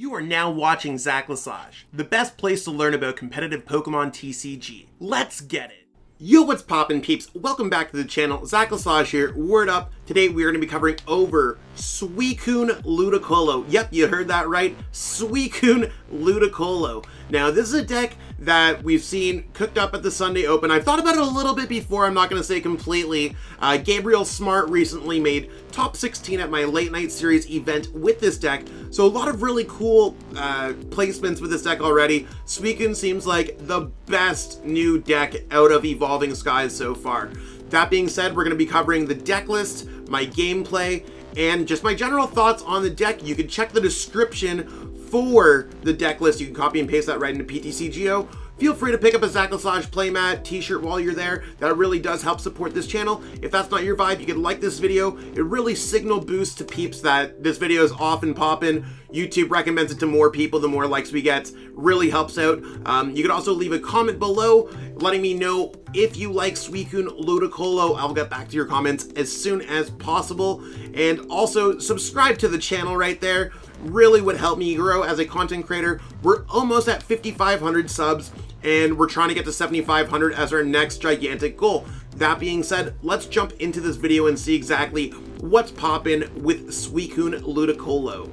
You are now watching Zach Lesage, the best place to learn about competitive Pokemon TCG. Let's get it! Yo, what's poppin' peeps? Welcome back to the channel. Zach Lesage here. Word up. Today we are going to be covering over Suicune Ludicolo. Yep, you heard that right. Suicune Ludicolo. Now, this is a deck that we've seen cooked up at the Sunday Open. I've thought about it a little bit before. I'm not going to say completely. Gabriel Smart recently made top 16 at my late night series event with this deck. So a lot of really cool placements with this deck already. Suicune seems like the best new deck out of Evolving Skies so far. That being said, we're going to be covering the deck list, my gameplay, and just my general thoughts on the deck. You can check the description for the deck list. You can copy and paste that right into PTCGO. Feel free to pick up a Zach Lesage playmat t-shirt while you're there. That really does help support this channel. If that's not your vibe, you can like this video. It really signal boosts to peeps that this video is off and poppin'. YouTube recommends it to more people, the more likes we get. Really helps out. You can also leave a comment below letting me know if you like Suicune Ludicolo. I'll get back to your comments as soon as possible. And also subscribe to the channel right there. Really would help me grow as a content creator. We're almost at 5,500 subs and we're trying to get to 7,500 as our next gigantic goal. That being said, let's jump into this video and see exactly what's poppin' with Suicune Ludicolo.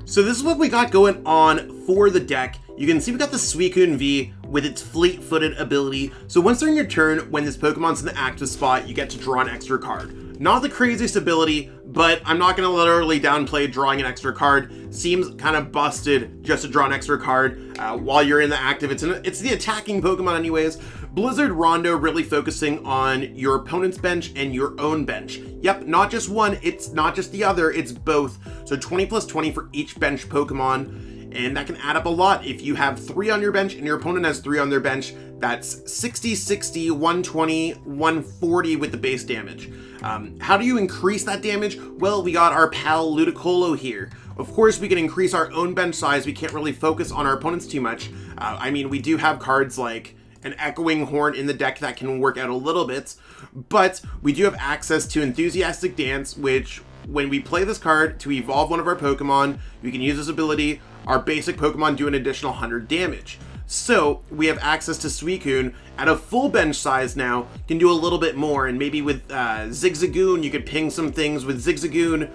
So this is what we got going on for the deck. You can see we got the Suicune V with its fleet-footed ability. So once during your turn, when this Pokemon's in the active spot, you get to draw an extra card. Not the craziest ability, but I'm not going to literally downplay drawing an extra card. Seems kind of busted just to draw an extra card while you're in the active. It's the attacking Pokemon anyways. Blizzard Rondo really focusing on your opponent's bench and your own bench. Yep, not just one, it's not just the other, it's both. So 20 plus 20 for each bench Pokemon. And that can add up a lot. If you have 3 on your bench and your opponent has 3 on their bench, that's 60, 60, 120, 140 with the base damage. How do you increase that damage? Well, we got our pal Ludicolo here. Of course, we can increase our own bench size. We can't really focus on our opponents too much. I mean, we do have cards like an Echoing Horn in the deck that can work out a little bit, but we do have access to Enthusiastic Dance, which when we play this card to evolve one of our Pokemon, we can use this ability. Our basic Pokemon do an additional 100 damage. So we have access to Suicune at a full bench size now, can do a little bit more, and maybe with Zigzagoon, you could ping some things with Zigzagoon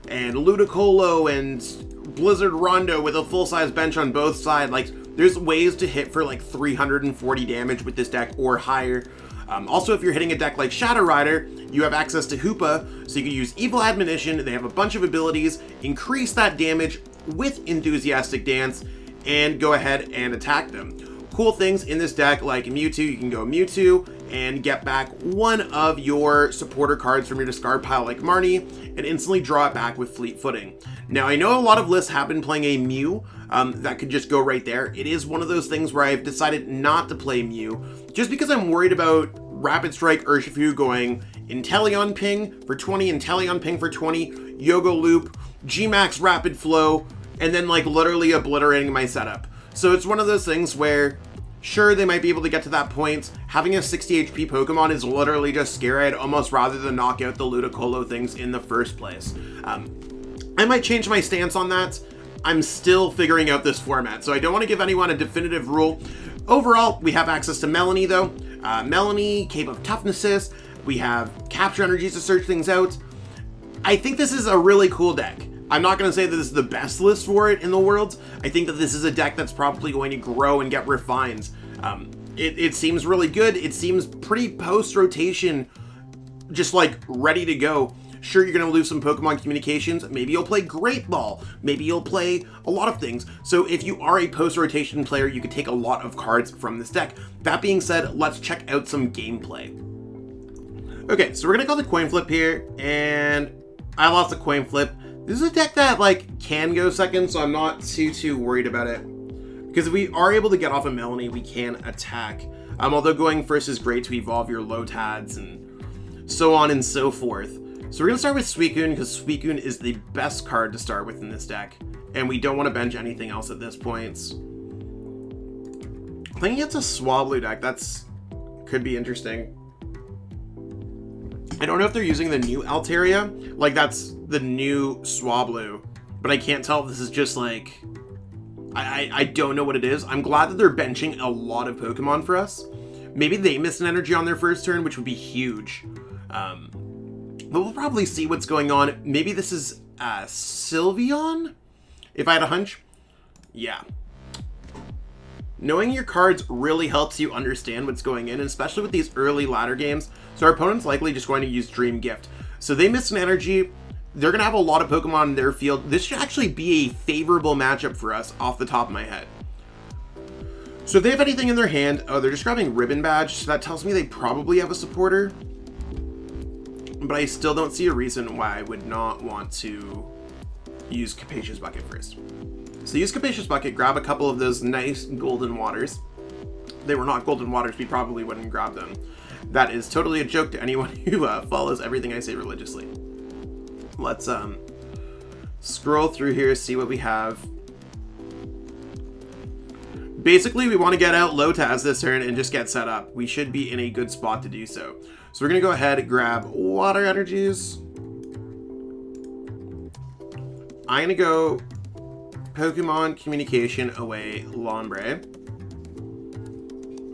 and Ludicolo and Blizzard Rondo with a full-size bench on both sides. Like, there's ways to hit for like 340 damage with this deck or higher. Also, if you're hitting a deck like Shadow Rider, you have access to Hoopa, so you can use Evil Admonition. They have a bunch of abilities, increase that damage with Enthusiastic Dance, and go ahead and attack them. Cool things in this deck like Mewtwo, you can go Mewtwo and get back one of your supporter cards from your discard pile like Marnie and instantly draw it back with Fleet Footing. Now, I know a lot of lists have been playing a Mew that could just go right there. It is one of those things where I've decided not to play Mew just because I'm worried about Rapid Strike Urshifu going Inteleon Ping for 20, Inteleon Ping for 20, Yoga Loop, VMAX Rapid Flow, and then like literally obliterating my setup. So it's one of those things where sure, they might be able to get to that point. Having a 60 HP Pokemon is literally just scary. I'd almost rather than knock out the Ludicolo things in the first place. I might change my stance on that. I'm still figuring out this format, so I don't want to give anyone a definitive rule. Overall, we have access to Melanie though. Melanie, Cape of Toughnesses. We have Capture Energies to search things out. I think this is a really cool deck. I'm not going to say that this is the best list for it in the world. I think that this is a deck that's probably going to grow and get refined. It seems really good. It seems pretty post-rotation, just like ready to go. Sure, you're going to lose some Pokemon communications. Maybe you'll play Great Ball. Maybe you'll play a lot of things. So if you are a post-rotation player, you can take a lot of cards from this deck. That being said, let's check out some gameplay. Okay, so we're going to call the coin flip here, and I lost the coin flip. This is a deck that like can go second, so I'm not too worried about it. Because if we are able to get off a Melanie, we can attack. Although going first is great to evolve your Lotads and so on and so forth. So we're going to start with Suicune because Suicune is the best card to start with in this deck. And we don't want to bench anything else at this point. I think it's a Swablu deck. Could be interesting. I don't know if they're using the new Altaria. Like, that's the new Swablu. but I can't tell if this is just like, I don't know what it is. I'm glad that they're benching a lot of Pokemon for us. Maybe they missed an energy on their first turn, which would be huge. But we'll probably see what's going on. Maybe this is SYLVEON, if I had a hunch. Yeah. Knowing your cards really helps you understand what's going in, especially with these early ladder games. So our opponent's likely just going to use Dream Gift. So they missed an energy. They're going to have a lot of Pokemon in their field. This should actually be a favorable matchup for us off the top of my head. So if they have anything in their hand, oh, they're just grabbing Ribbon Badge. So that tells me they probably have a supporter. But I still don't see a reason why I would not want to use Capacious Bucket first. So use Capacious Bucket, grab a couple of those nice golden waters. If they were not golden waters, we probably wouldn't grab them. That is totally a joke to anyone who follows everything I say religiously. Let's scroll through here, see what we have. Basically, we want to get out Lotaz this turn and just get set up. We should be in a good spot to do so. So we're going to go ahead and grab Water Energies. I'm going to go Pokemon Communication away Lombre.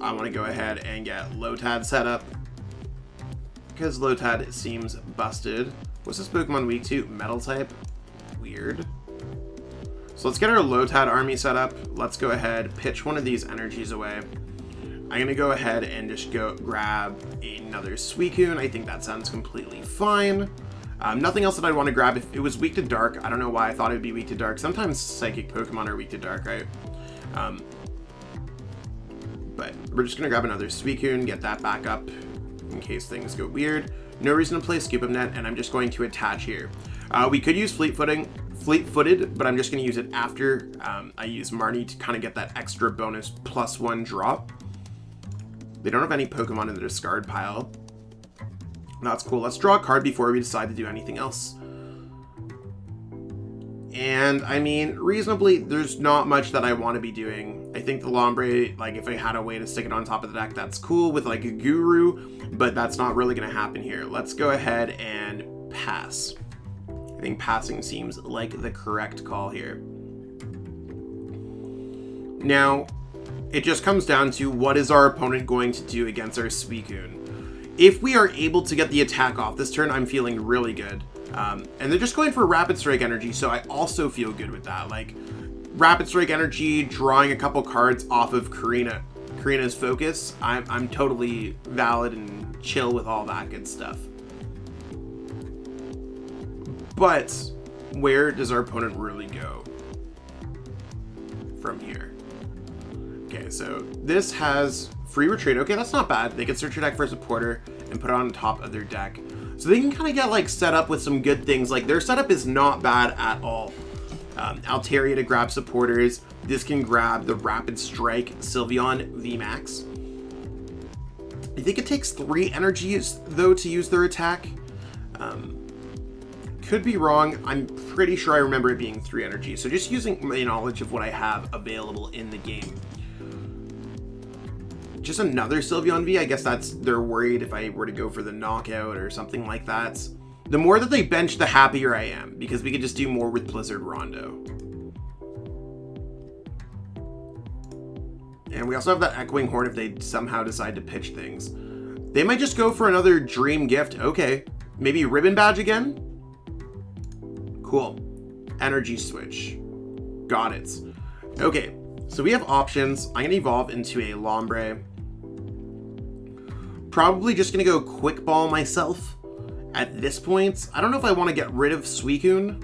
I want to go ahead and get Lotad set up because Lotad seems busted. What's this Pokemon weak to? Metal type? Weird. So let's get our Lotad army set up. Let's go ahead, pitch one of these energies away. I'm going to go ahead and just go grab another Suicune. I think that sounds completely fine. Nothing else that I'd want to grab. If it was weak to dark, I don't know why I thought it would be weak to dark. Sometimes psychic Pokemon are weak to dark, right? But we're just going to grab another Suicune, get that back up in case things go weird. No reason to play Scoop of Net, and I'm just going to attach here. We could use Fleet-Footed, but I'm just going to use it after I use Marnie to kind of get that extra bonus +1 drop. They don't have any Pokemon in the discard pile. That's cool. Let's draw a card before we decide to do anything else. And, I mean, reasonably, there's not much that I want to be doing. I think the Lombre, like, if I had a way to stick it on top of the deck, that's cool with, like, a Guru, but that's not really going to happen here. Let's go ahead and pass. I think passing seems like the correct call here. Now, it just comes down to what is our opponent going to do against our Suicune. If we are able to get the attack off this turn, I'm feeling really good. And they're just going for Rapid Strike energy, so I also feel good with that. Like, Rapid Strike energy, drawing a couple cards off of Karina's focus, I'm totally valid and chill with all that good stuff. But where does our opponent really go from here? Okay, so this has free retreat. Okay, that's not bad. They can search your deck for a supporter and put it on top of their deck. So they can kind of get like set up with some good things. Like their setup is not bad at all. Altaria to grab supporters. This can grab the Rapid Strike SYLVEON VMAX. I think it takes 3 energies though to use their attack. Could be wrong. I'm pretty sure I remember it being 3 energies. So just using my knowledge of what I have available in the game. Just another SYLVEON V. I guess they're worried if I were to go for the knockout or something like that. The more that they bench, the happier I am, because we could just do more with Blizzard Rondo. And we also have that Echoing Horn if they somehow decide to pitch things. They might just go for another Dream Gift. Okay. Maybe Ribbon Badge again? Cool. Energy Switch. Got it. Okay. So we have options. I'm going to evolve into a Lombre. Probably just going to go Quick Ball myself at this point. I don't know if I want to get rid of Suicune,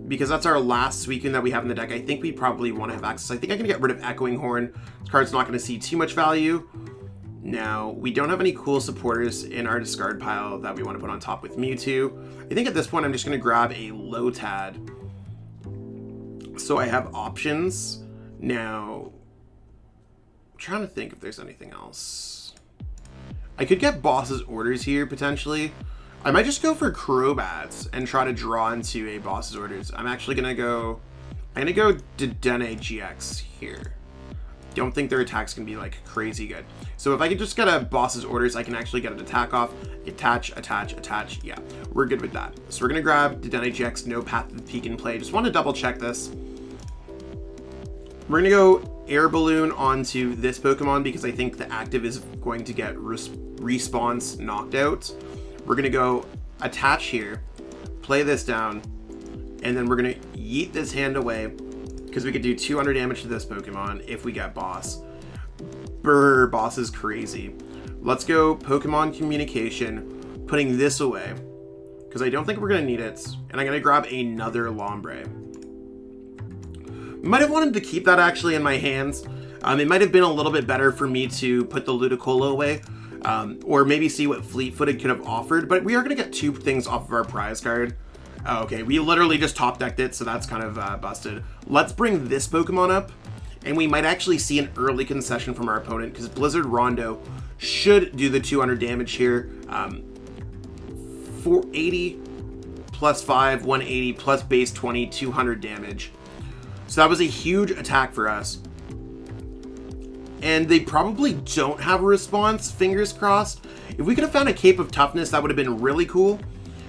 because that's our last Suicune that we have in the deck. I think we probably want to have access. I think I can get rid of Echoing Horn. This card's not going to see too much value. Now, we don't have any cool supporters in our discard pile that we want to put on top with Mewtwo. I think at this point I'm just going to grab a Lotad. So I have options. Now, I'm trying to think if there's anything else. I could get Boss's Orders here, potentially. I might just go for Crobats and try to draw into a Boss's Orders. I'm actually going to go... I'm going to go Dedenne-GX here. don't think their attack's gonna be like crazy good. So if I could just get a boss's orders, I can actually get an attack off. Attach, attach, attach. Yeah, we're good with that. So we're gonna grab Dedenne-GX, no Path to the Peak in play. Just want to double check this. We're gonna go Air Balloon onto this Pokemon because I think the active is going to get response knocked out. We're gonna go attach here, play this down, and then we're gonna yeet this hand away because we could do 200 damage to this Pokemon if we get boss. Brr, boss is crazy. Let's go Pokemon Communication, putting this away because I don't think we're gonna need it, and I'm gonna grab another Lombre. Might have wanted to keep that actually in my hands. It might have been a little bit better for me to put the Ludicolo away, or maybe see what Fleet-Footed could have offered, but we are going to get 2 things off of our prize card. Oh, okay, we literally just top decked it, so that's kind of busted. Let's bring this Pokemon up, and we might actually see an early concession from our opponent, because Blizzard Rondo should do the 200 damage here. 480 plus 5, 180 plus base 20, 200 damage. So that was a huge attack for us. And they probably don't have a response, fingers crossed. If we could have found a Cape of Toughness, that would have been really cool.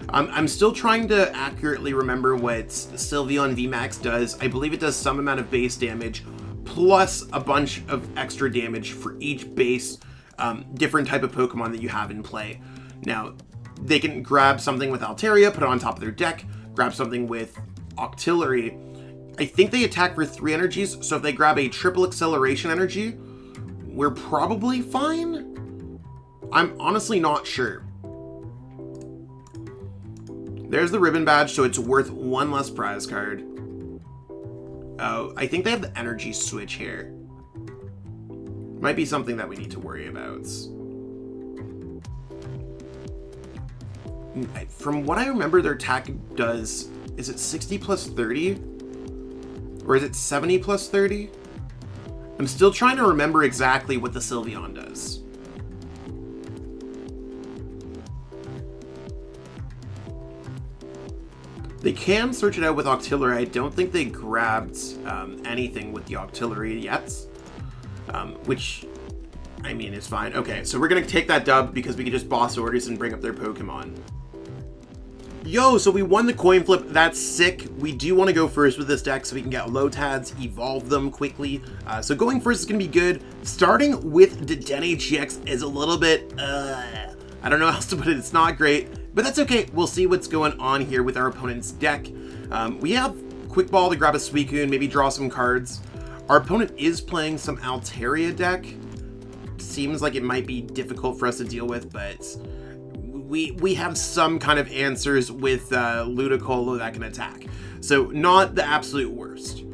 I'm still trying to accurately remember what SYLVEON VMAX does. I believe it does some amount of base damage, plus a bunch of extra damage for each base different type of Pokemon that you have in play. Now, they can grab something with Altaria, put it on top of their deck, grab something with Octillery. I think they attack for 3 energies, so if they grab a triple acceleration energy, we're probably fine? I'm honestly not sure. There's the ribbon badge, so it's worth 1 less prize card. Oh, I think they have the energy switch here. Might be something that we need to worry about. From what I remember, their attack does, is it 60 plus 30? Or is it 70 plus 30? I'm still trying to remember exactly what the SYLVEON does. They can search it out with Octillery. I don't think they grabbed anything with the Octillery yet. Which, I mean, is fine. Okay, so we're going to take that dub because we can just boss orders and bring up their Pokemon. Yo, so we won the coin flip. That's sick. We do want to go first with this deck so we can get Lotads, evolve them quickly. So going first is going to be good. Starting with Dedenne-GX is a little bit, I don't know how else to put it. It's not great, but that's okay. We'll see what's going on here with our opponent's deck. We have Quick Ball to grab a Suicune, maybe draw some cards. Our opponent is playing some Altaria deck. Seems like it might be difficult for us to deal with, but we have some kind of answers with Ludicolo that can attack. So not the absolute worst.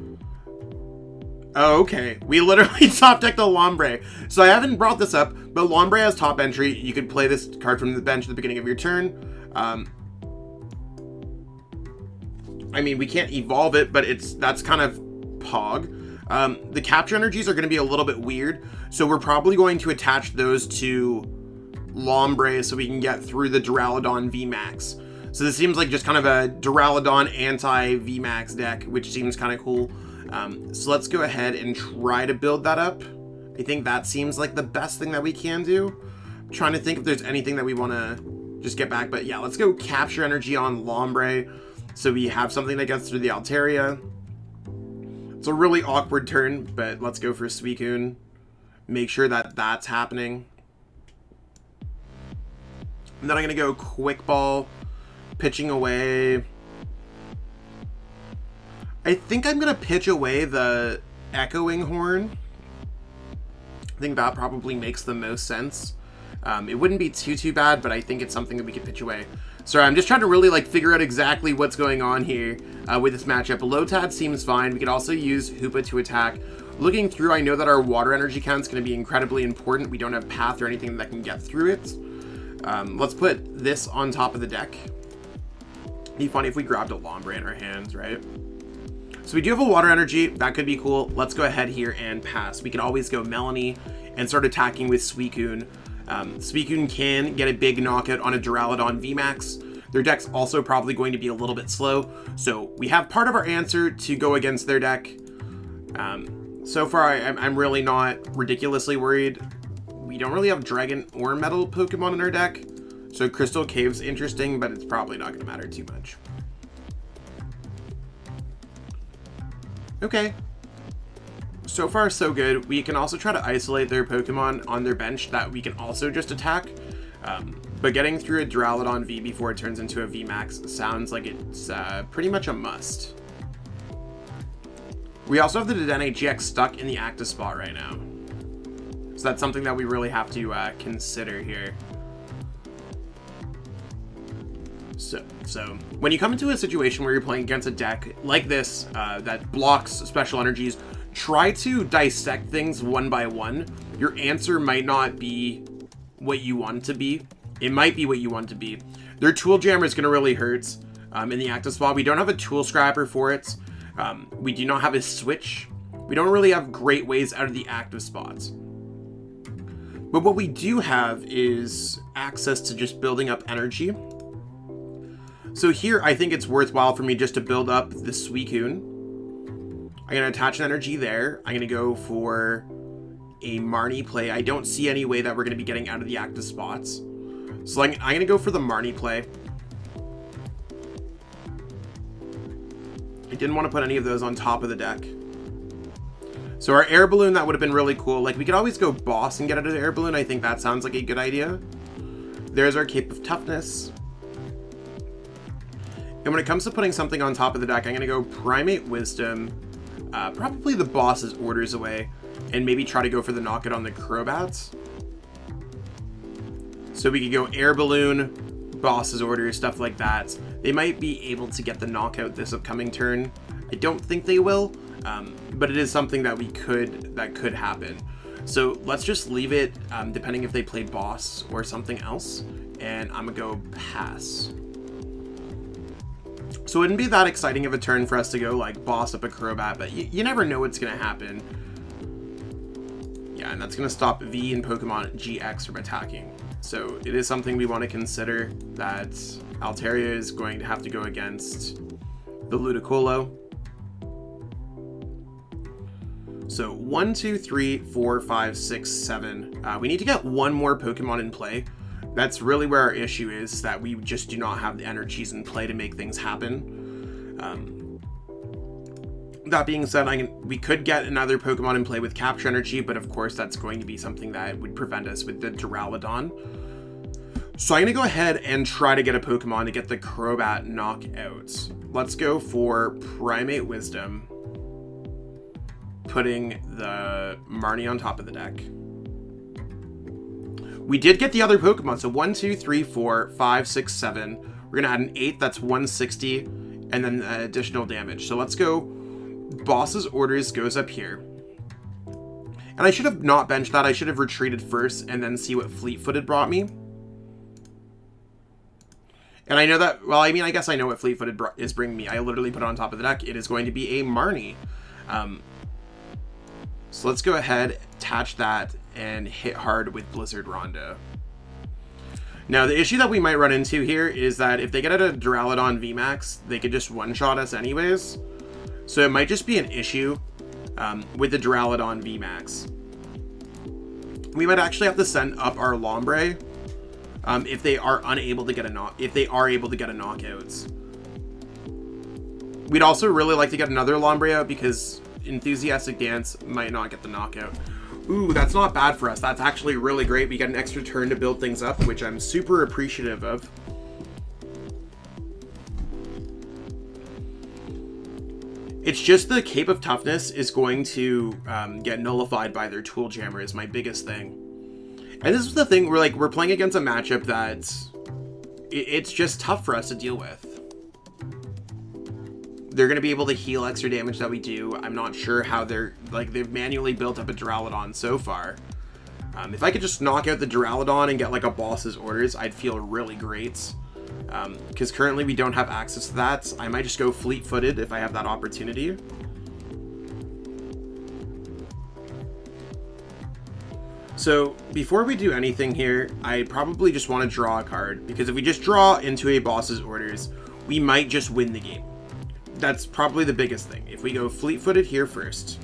Oh, okay. We literally top decked the Lombre. So I haven't brought this up, but Lombre has top entry. You could play this card from the bench at the beginning of your turn. I mean, we can't evolve it, but that's kind of pog. The capture energies are going to be a little bit weird, so we're probably going to attach those to Lombre so we can get through the Duraludon VMAX. So this seems like just kind of a Duraludon anti-VMAX deck, which seems kind of cool. So let's go ahead and try to build that up. I think that seems like the best thing that we can do. I'm trying to think if there's anything that we want to just get back, but yeah, let's go capture energy on Lombre so we have something that gets through the Altaria. It's a really awkward turn, but let's go for Suicune. Make sure that that's happening. And then I'm going to go Quick Ball, pitching away. I think I'm going to pitch away the Echoing Horn. I think that probably makes the most sense. It wouldn't be too bad, but I think it's something that we could pitch away. Sorry, I'm just trying to really figure out exactly what's going on here with this matchup. Lotad seems fine. We could also use Hoopa to attack. Looking through, I know that our water energy count is going to be incredibly important. We don't have Path or anything that can get through it. Let's put this on top of the deck. It'd be funny if we grabbed a Lombre in our hands, right? So we do have a water energy. That could be cool. Let's go ahead here and pass. We can always go Melanie and start attacking with Suicune. Suicune can get a big knockout on a Duraludon VMAX. Their deck's also probably going to be a little bit slow, so we have part of our answer to go against their deck. So far, I'm really not ridiculously worried. We don't really have Dragon or Metal Pokemon in our deck, so Crystal Cave's interesting, but it's probably not going to matter too much. Okay. So far, so good. We can also try to isolate their Pokemon on their bench that we can also just attack. But getting through a Duraludon V before it turns into a VMAX sounds like it's pretty much a must. We also have the Dedenne-GX stuck in the active spot right now. So that's something that we really have to consider here. So when you come into a situation where you're playing against a deck like this that blocks special energies, try to dissect things one by one. Your answer might not be what you want it to be. It might be what you want it to be. Their Tool Jammer is going to really hurt in the active spot. We don't have a Tool Scrapper for it. We do not have a switch. We don't really have great ways out of the active spots. But what we do have is access to just building up energy. So here, I think it's worthwhile for me just to build up the Suicune. I'm going to attach an energy there. I'm going to go for a Marnie play. I don't see any way that we're going to be getting out of the active spots. So I'm going to go for the Marnie play. I didn't want to put any of those on top of the deck. So our Air Balloon, that would have been really cool. Like, we could always go Boss and get out of the Air Balloon. I think that sounds like a good idea. There's our Cape of Toughness. And when it comes to putting something on top of the deck, I'm going to go Primate Wisdom, probably the Boss's Orders away, and maybe try to go for the knockout on the Crobats. So we could go Air Balloon, Boss's Orders, stuff like that. They might be able to get the knockout this upcoming turn. I don't think they will, but it is something that could happen. So let's just leave it, depending if they play Boss or something else, and I'm gonna go pass. So it wouldn't be that exciting of a turn for us to go like Boss up a Crobat, but you never know what's gonna happen. Yeah, and that's gonna stop V and Pokemon GX from attacking. So it is something we want to consider, that Altaria is going to have to go against the Ludicolo. So 1, 2, 3, 4, 5, 6, 7. We need to get one more Pokemon in play. That's really where our issue is, that we just do not have the energies in play to make things happen. That being said, we could get another Pokemon in play with Capture Energy, but of course that's going to be something that would prevent us with the Duraludon. So I'm going to go ahead and try to get a Pokemon to get the Crobat knockout. Let's go for Primate Wisdom, putting the Marnie on top of the deck. We did get the other Pokemon, so 1, 2, 3, 4, 5, 6, 7. We're going to add an 8, that's 160, and then additional damage. So let's go, Boss's Orders goes up here. And I should have not benched that. I should have retreated first and then see what Fleet-Footed brought me. And I know that, well, I mean, I guess I know what Fleet-Footed is bringing me. I literally put it on top of the deck. It is going to be a Marnie. So let's go ahead, attach that, and hit hard with Blizzard Rondo. Now, the issue that we might run into here is that if they get out a Duraludon VMAX, they could just one-shot us anyways. So it might just be an issue with the Duraludon VMAX. We might actually have to send up our Lombre if they are able to get a knockout. We'd also really like to get another Lombre out because Enthusiastic Dance might not get the knockout. Ooh, that's not bad for us. That's actually really great. We get an extra turn to build things up, which I'm super appreciative of. It's just the Cape of Toughness is going to get nullified by their Tool Jammer is my biggest thing. And this is the thing, we're playing against a matchup that it's just tough for us to deal with. They're going to be able to heal extra damage that we do. I'm not sure how they've manually built up a Duraludon so far. If I could just knock out the Duraludon and get like a Boss's Orders, I'd feel really great. Because currently we don't have access to that. I might just go Fleet-Footed if I have that opportunity. So before we do anything here, I probably just want to draw a card, because if we just draw into a Boss's Orders, we might just win the game. That's probably the biggest thing. If we go Fleet-Footed here first,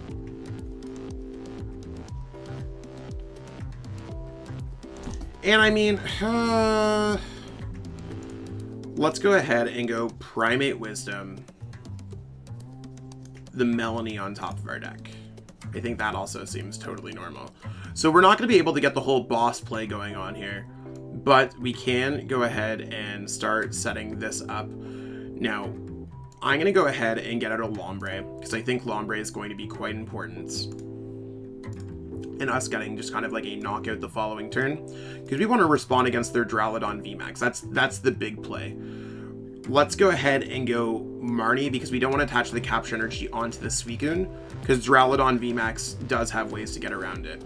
And I mean, let's go ahead and go Primate Wisdom, the Melanie on top of our deck. I think that also seems totally normal. So we're not going to be able to get the whole boss play going on here, but we can go ahead and start setting this up. Now, I'm going to go ahead and get out a Lombre, because I think Lombre is going to be quite important. And us getting just kind of like a knockout the following turn, because we want to respond against their Duraludon VMAX. That's the big play. Let's go ahead and go Marnie, because we don't want to attach the capture energy onto the Suicune, because Duraludon VMAX does have ways to get around it.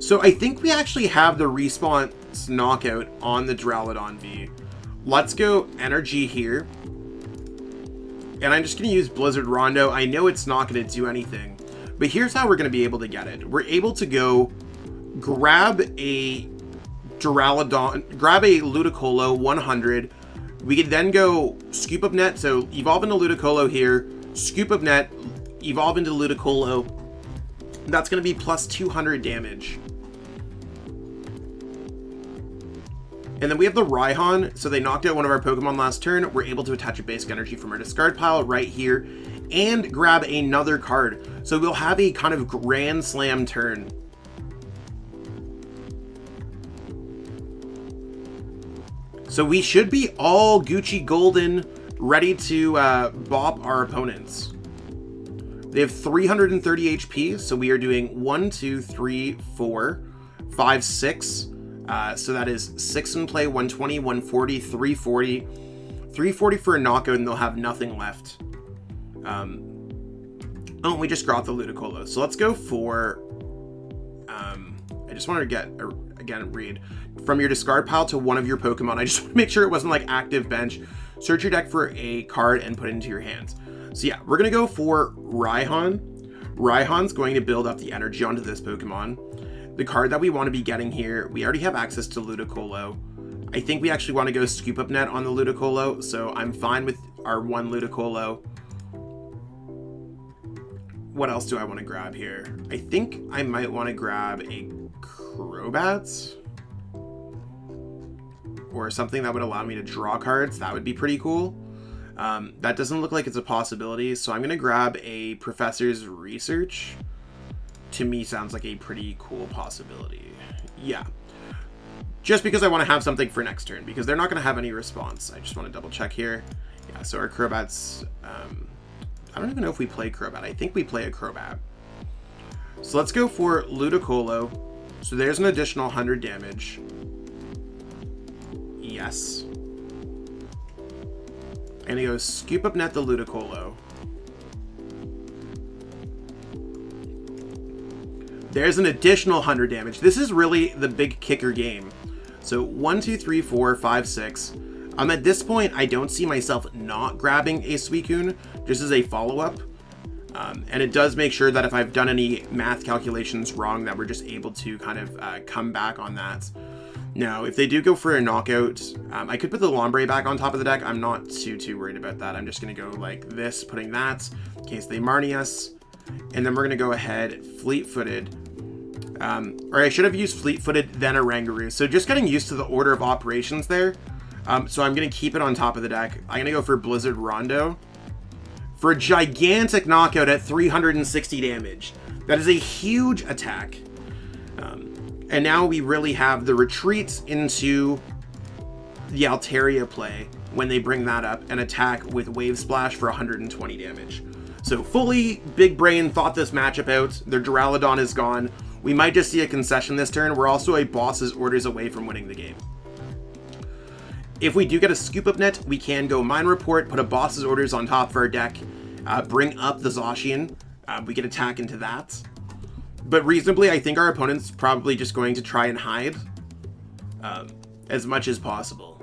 So I think we actually have the response knockout on the Duraludon V. Let's go energy here. And I'm just going to use Blizzard Rondo. I know it's not going to do anything, but here's how we're going to be able to get it. We're able to go grab a Duraludon, grab a Ludicolo 100. We could then go Scoop Up Net, so evolve into Ludicolo here, Scoop Up Net, evolve into Ludicolo. That's going to be plus 200 damage. And then we have the Raihan, so they knocked out one of our Pokemon last turn. We're able to attach a basic energy from our discard pile right here and grab another card. So we'll have a kind of grand slam turn. So we should be all Gucci Golden, ready to bop our opponents. They have 330 HP, so we are doing 1, 2, 3, 4, 5, 6. So that is 6 in play, 120, 140, 340. 340 for a knockout, and they'll have nothing left. Oh, we just got the Ludicolo. So let's go for... I just wanted to get, again, read. From your discard pile to one of your Pokemon. I just want to make sure it wasn't like active bench. Search your deck for a card and put it into your hands. So yeah, we're going to go for Raihan. Raihan's going to build up the energy onto this Pokemon. The card that we want to be getting here, we already have access to Ludicolo. I think we actually want to go Scoop Up Net on the Ludicolo, so I'm fine with our one Ludicolo. What else do I want to grab here? I think I might want to grab a Crobat, or something that would allow me to draw cards. That would be pretty cool. That doesn't look like it's a possibility, so I'm going to grab a Professor's Research. To me, sounds like a pretty cool possibility. Yeah. Just because I want to have something for next turn, because they're not going to have any response. I just want to double check here. Yeah, so our Crobat's... I don't even know if we play Crobat. I think we play a Crobat. So let's go for Ludicolo. So there's an additional 100 damage. Yes. I'm going to go Scoop Up Net the Ludicolo. There's an additional 100 damage. This is really the big kicker game. So 1, 2, 3, 4, 5, 6. At this point, I don't see myself not grabbing a Suicune, just as a follow-up. And it does make sure that if I've done any math calculations wrong, that we're just able to kind of come back on that. Now, if they do go for a knockout, I could put the Lombre back on top of the deck. I'm not too worried about that. I'm just going to go like this, putting that in case they Marnie us. And then we're going to go ahead, Fleet-Footed. Or I should have used Fleet-Footed, then Oranguru. So just getting used to the order of operations there. So I'm going to keep it on top of the deck. I'm going to go for Blizzard Rondo for a gigantic knockout at 360 damage. That is a huge attack. And now we really have the retreats into the Altaria play when they bring that up and attack with Wave Splash for 120 damage. So fully big brain thought this matchup out. Their Duraludon is gone. We might just see a concession this turn. We're also a boss's orders away from winning the game. If we do get a Scoop Up Net, we can go Mine Report, put a boss's orders on top of our deck, bring up the Zacian. We can attack into that. But reasonably, I think our opponent's probably just going to try and hide as much as possible.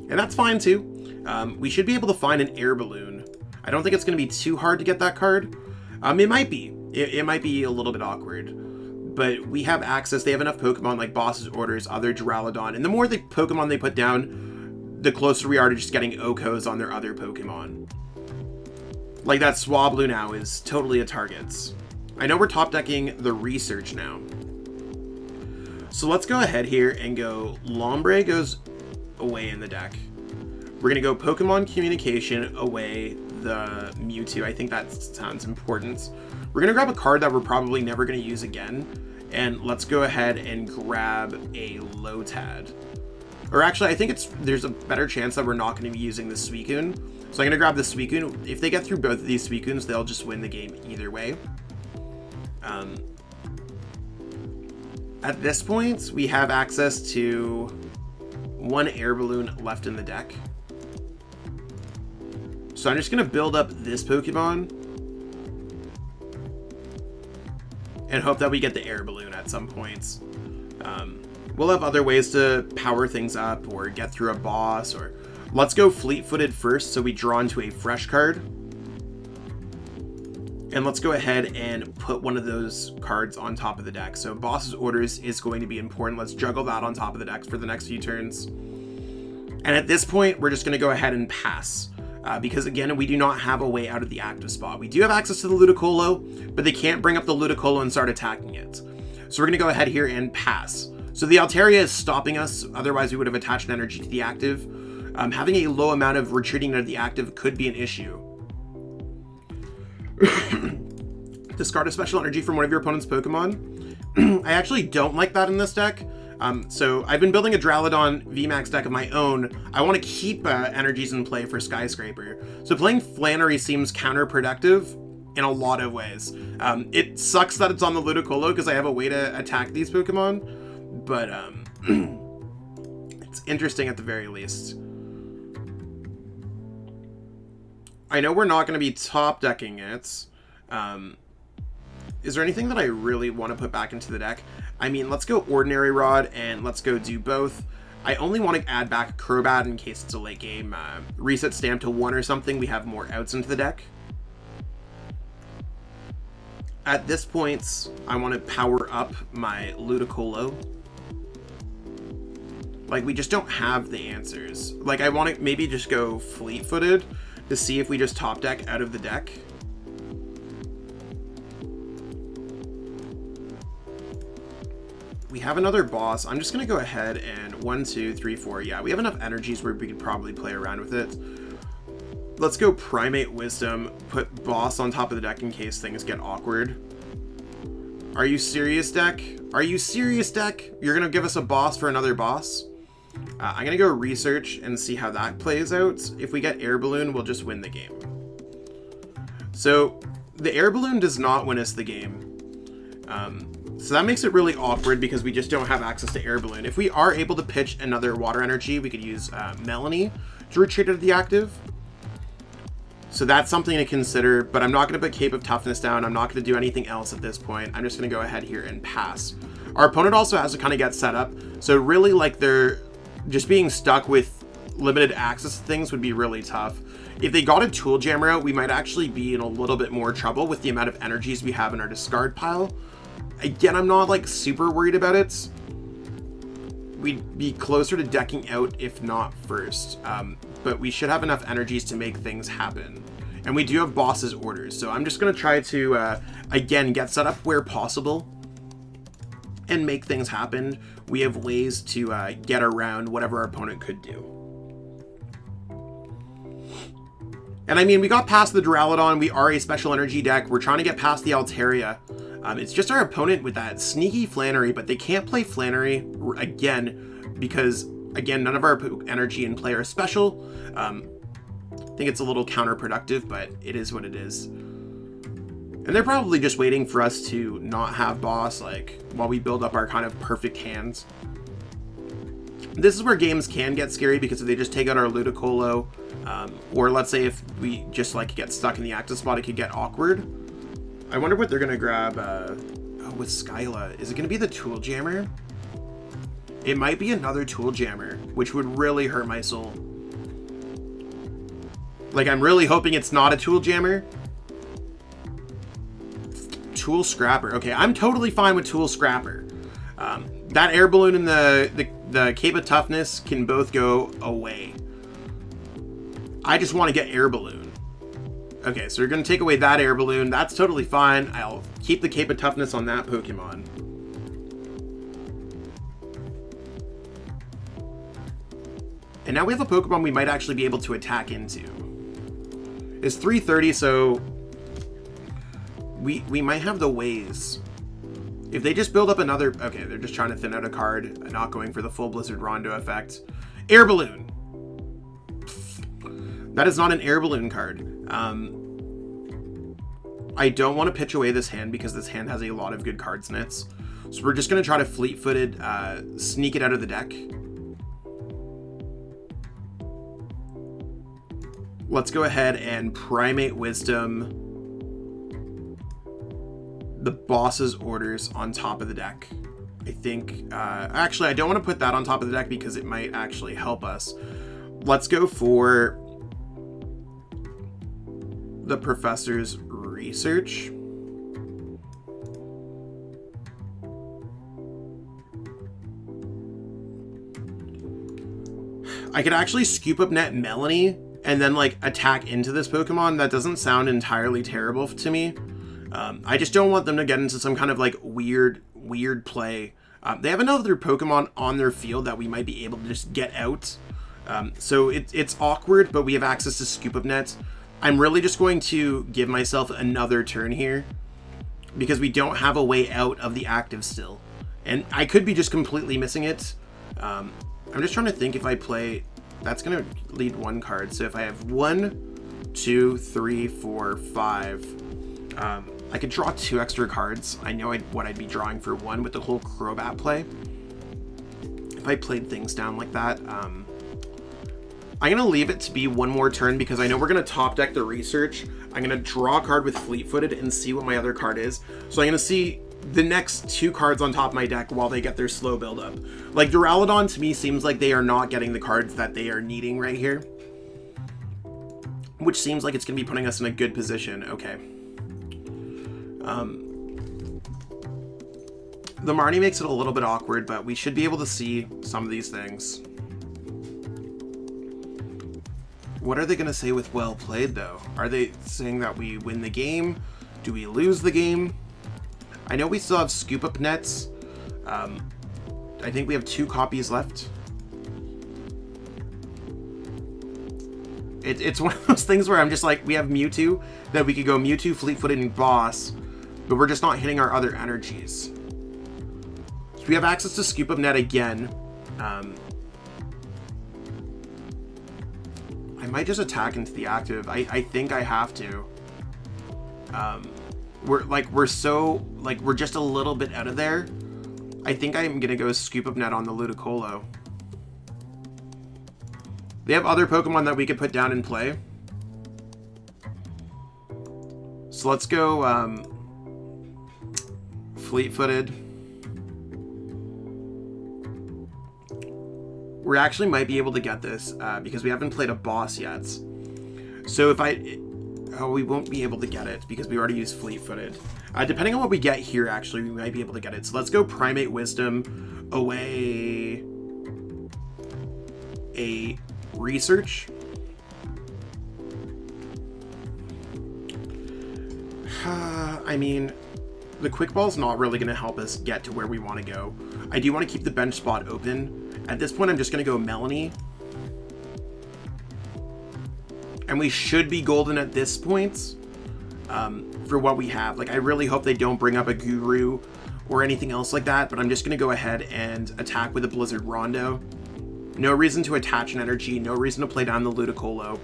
And that's fine too. We should be able to find an Air Balloon. I don't think it's going to be too hard to get that card. It might be. It might be a little bit awkward. But we have access. They have enough Pokemon like Boss's Orders, other Duraludon. And the more the Pokemon they put down, the closer we are to just getting Okos on their other Pokemon. Like that Swablu now is totally a target. I know we're top decking the Research now. So let's go ahead here and go Lombre goes away in the deck. We're going to go Pokemon Communication away the Mewtwo. I think that sounds important. We're going to grab a card that we're probably never going to use again. And let's go ahead and grab a Lotad. Or actually, I think there's a better chance that we're not going to be using the Suicune. So I'm going to grab the Suicune. If they get through both of these Suicunes, they'll just win the game either way. At this point, we have access to one air balloon left in the deck. So I'm just going to build up this Pokemon and hope that we get the air balloon at some points. We'll have other ways to power things up or get through a boss, or let's go fleet-footed first so we draw into a fresh card. And let's go ahead and put one of those cards on top of the deck. So Boss's Orders is going to be important. Let's juggle that on top of the deck for the next few turns. And at this point, we're just going to go ahead and pass. Because again, we do not have a way out of the active spot. We do have access to the Ludicolo, but they can't bring up the Ludicolo and start attacking it. So we're going to go ahead here and pass. So the Altaria is stopping us. Otherwise, we would have attached an energy to the active. Having a low amount of retreating to the active could be an issue. Discard a special energy from one of your opponent's Pokemon. I actually don't like that in this deck. So I've been building a Duraludon VMAX deck of my own. I want to keep energies in play for Skyscraper. So playing Flannery seems counterproductive in a lot of ways. It sucks that it's on the Ludicolo because I have a way to attack these Pokemon, but it's interesting at the very least. I know we're not going to be top decking it. Is there anything that I really want to put back into the deck? I mean, let's go Ordinary Rod and let's go do both. I only want to add back Crobat in case it's a late game. Reset stamp to 1 or something. We have more outs into the deck. At this point, I want to power up my Ludicolo. Like, we just don't have the answers. Like, I want to maybe just go fleet-footed to see if we just top deck out of the deck. We have another boss. I'm just going to go ahead and 1, 2, 3, 4. Yeah, we have enough energies where we could probably play around with it. Let's go Primate Wisdom, put boss on top of the deck in case things get awkward. Are you serious, deck? Are you serious, deck? You're going to give us a boss for another boss? I'm going to go Research and see how that plays out. If we get Air Balloon, we'll just win the game. So the Air Balloon does not win us the game. So that makes it really awkward because we just don't have access to Air Balloon. If we are able to pitch another Water Energy, we could use Melanie to retreat to the active. So that's something to consider, but I'm not going to put Cape of Toughness down. I'm not going to do anything else at this point. I'm just going to go ahead here and pass. Our opponent also has to kind of get set up. So really, like, they're just being stuck with limited access to things would be really tough. If they got a Tool Jammer out, we might actually be in a little bit more trouble with the amount of energies we have in our discard pile. Again, I'm not like super worried about it. We'd be closer to decking out if not first, but we should have enough energies to make things happen. And we do have Boss's Orders, so I'm just going to try to, again, get set up where possible and make things happen. We have ways to get around whatever our opponent could do. And I mean, we got past the Duraludon. We are a special energy deck. We're trying to get past the Altaria. It's just our opponent with that sneaky Flannery, but they can't play Flannery again because, again, none of our energy in play are special. I think it's a little counterproductive, but it is what it is. And they're probably just waiting for us to not have boss, like, while we build up our kind of perfect hands. This is where games can get scary because if they just take out our Ludicolo, or let's say if we just, like, get stuck in the active spot, it could get awkward. I wonder what they're going to grab with Skyla. Is it going to be the Tool Jammer? It might be another Tool Jammer, which would really hurt my soul. Like, I'm really hoping it's not a Tool Jammer. Tool Scrapper. Okay, I'm totally fine with Tool Scrapper. That Air Balloon and the Cape of Toughness can both go away. I just want to get Air Balloon. Okay, so you're going to take away that air balloon. That's totally fine. I'll keep the Cape of Toughness on that Pokemon. And now we have a Pokemon we might actually be able to attack into. It's 330, so we might have the ways. If they just build up another... Okay, they're just trying to thin out a card, not going for the full Blizzard Rondo effect. Air Balloon! That is not an Air Balloon card. I don't want to pitch away this hand because this hand has a lot of good cards in it. So we're just going to try to fleet-footed sneak it out of the deck. Let's go ahead and Primate Wisdom the boss's orders on top of the deck. I think, actually, I don't want to put that on top of the deck because it might actually help us. Let's go for the Professor's Research. I could actually scoop up net Melanie and then like attack into this Pokemon. That doesn't sound entirely terrible to me. I just don't want them to get into some kind of like weird play. They have another Pokemon on their field that we might be able to just get out. So it's awkward, but we have access to Scoop Up Net. I'm really just going to give myself another turn here because we don't have a way out of the active still. And I could be just completely missing it. I'm just trying to think if I play... That's going to lead one card. So if I have 1, 2, 3, 4, 5... I could draw 2 extra cards. I know what I'd be drawing for 1 with the whole Crobat play. If I played things down like that, I'm going to leave it to be one more turn because I know we're going to top deck the Research. I'm going to draw a card with Fleet-Footed and see what my other card is. So I'm going to see the next 2 cards on top of my deck while they get their slow build up. Like Duraludon to me seems like they are not getting the cards that they are needing right here, which seems like it's going to be putting us in a good position. Okay. The Marnie makes it a little bit awkward, but we should be able to see some of these things. What are they going to say with well played, though? Are they saying that we win the game? Do we lose the game? I know we still have Scoop Up Nets. I think we have 2 copies left. It's one of those things where I'm just like, we have Mewtwo, that we could go Mewtwo, Fleet-Footed, and Boss, but we're just not hitting our other energies. So we have access to Scoop Up Net again. I might just attack into the active. I think I have to. We're just a little bit out of there. I think I'm gonna go Scoop Up Net on the Ludicolo. They have other Pokemon that we could put down and play. So let's go Fleet-Footed. We actually might be able to get this because we haven't played a boss yet. So if we won't be able to get it because we already used Fleet-Footed. Depending on what we get here, actually, we might be able to get it. So let's go Primate Wisdom away a Research. I mean, the Quick Ball's not really going to help us get to where we want to go. I do want to keep the bench spot open. At this point, I'm just going to go Melanie. And we should be golden at this point for what we have. Like, I really hope they don't bring up a Guru or anything else like that, but I'm just going to go ahead and attack with a Blizzard Rondo. No reason to attach an energy, no reason to play down the Ludicolo.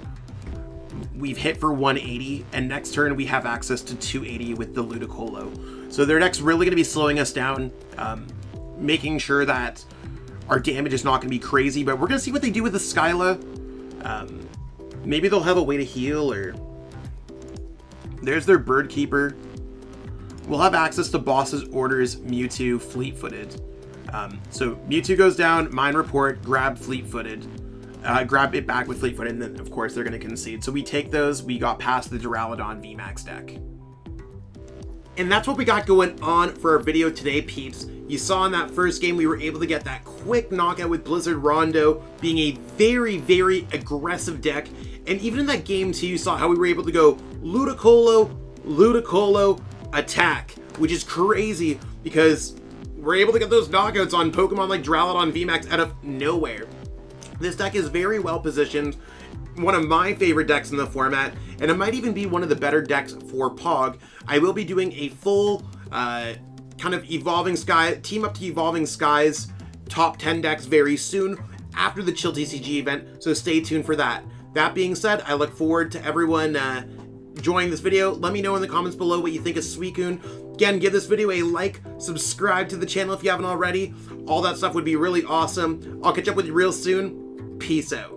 We've hit for 180, and next turn we have access to 280 with the Ludicolo. So their deck's really going to be slowing us down, making sure that our damage is not going to be crazy, but we're going to see what they do with the Skyla. Maybe they'll have a way to heal, or... There's their Bird Keeper. We'll have access to Boss's Orders, Mewtwo, Fleet-Footed. So Mewtwo goes down, Mine Report, grab Fleet-Footed. Grab it back with Fleet-Footed, and then, of course, they're going to concede. So we take those. We got past the Duraludon VMAX deck. And that's what we got going on for our video today, peeps. You saw in that first game we were able to get that quick knockout with Blizzard Rondo being a very, very aggressive deck. And even in that game too, you saw how we were able to go Ludicolo, attack, which is crazy because we're able to get those knockouts on Pokemon like DURALUDON VMAX out of nowhere. This deck is very well positioned, one of my favorite decks in the format, and it might even be one of the better decks for Pog. I will be doing a full kind of Evolving Sky, Team Up to Evolving Skies top 10 decks very soon after the Chill TCG event, so stay tuned for that. That being said, I look forward to everyone joining this video. Let me know in the comments below what you think of Suicune. Again, give this video a like, subscribe to the channel if you haven't already. All that stuff would be really awesome. I'll catch up with you real soon. Peace out.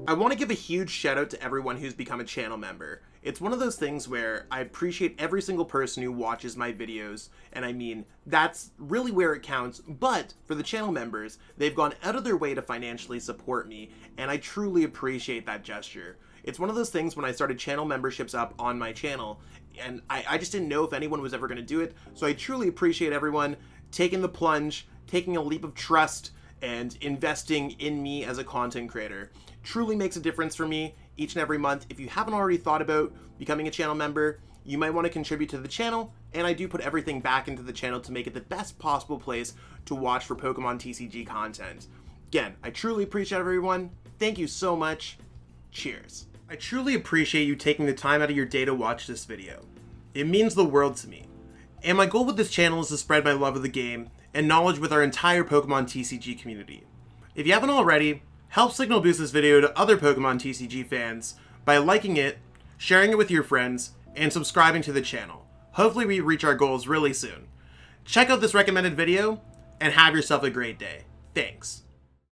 I want to give a huge shout out to everyone who's become a channel member. It's one of those things where I appreciate every single person who watches my videos, and I mean, that's really where it counts, but for the channel members, they've gone out of their way to financially support me, and I truly appreciate that gesture. It's one of those things when I started channel memberships up on my channel, and I just didn't know if anyone was ever going to do it, so I truly appreciate everyone taking the plunge, taking a leap of trust, and investing in me as a content creator. Truly makes a difference for me each and every month. If you haven't already thought about becoming a channel member, you might want to contribute to the channel, and I do put everything back into the channel to make it the best possible place to watch for Pokemon TCG content. Again, I truly appreciate everyone. Thank you so much. Cheers. I truly appreciate you taking the time out of your day to watch this video. It means the world to me. And my goal with this channel is to spread my love of the game and knowledge with our entire Pokemon TCG community. If you haven't already, help signal boost this video to other Pokemon TCG fans by liking it, sharing it with your friends, and subscribing to the channel. Hopefully we reach our goals really soon. Check out this recommended video, and have yourself a great day. Thanks.